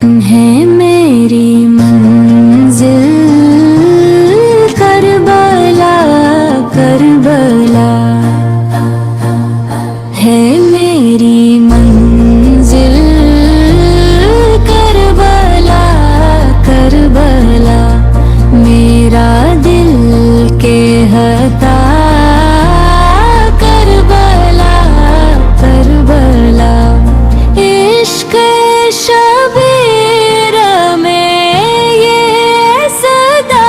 है मेरी मंजिल करबला करबला, है मेरी मंजिल करबला करबला। मेरा दिल कहता करबला करबला। इश्क शबीर में ये सदा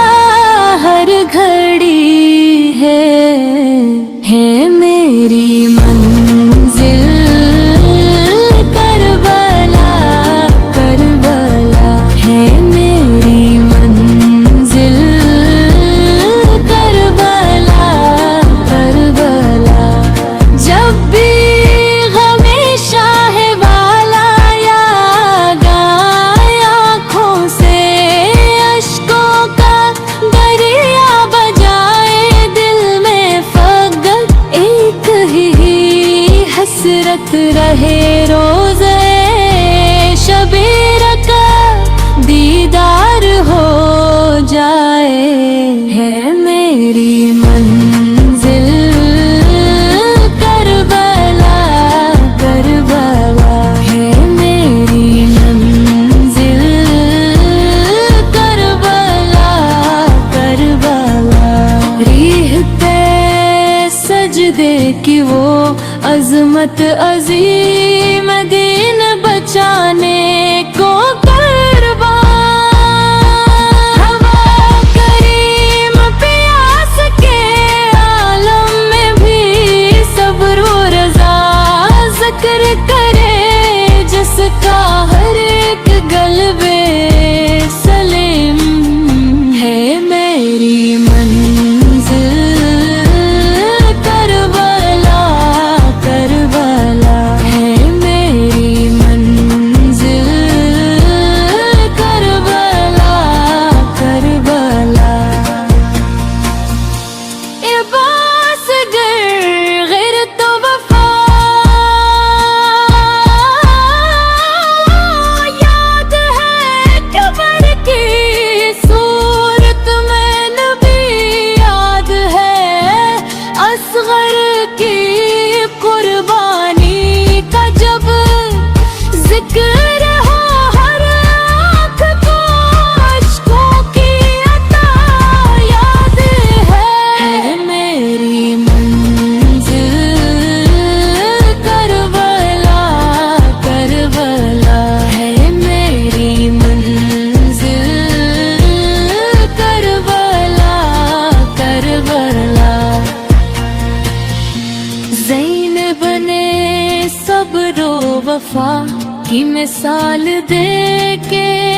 हर घड़ी है मेरी मंजिल करबला करबला, है मेरी मंजिल करबला करबला। जब भी हसरत रहे रोज़े शबीर का दीदार हो जाए, है मेरी मंजिल करबला करबला, है मेरी मंजिल करबला करबला। रीह पे सजदे की वो अज़मत अज़ीम, दीन बचाने को कुर्बान। हवा करीम प्यास के आलम में भी सब्र व रज़ा ज़िक्र करे, जिसका हर एक गल्बे सलीम। है मेरी वफा की मिसाल दे के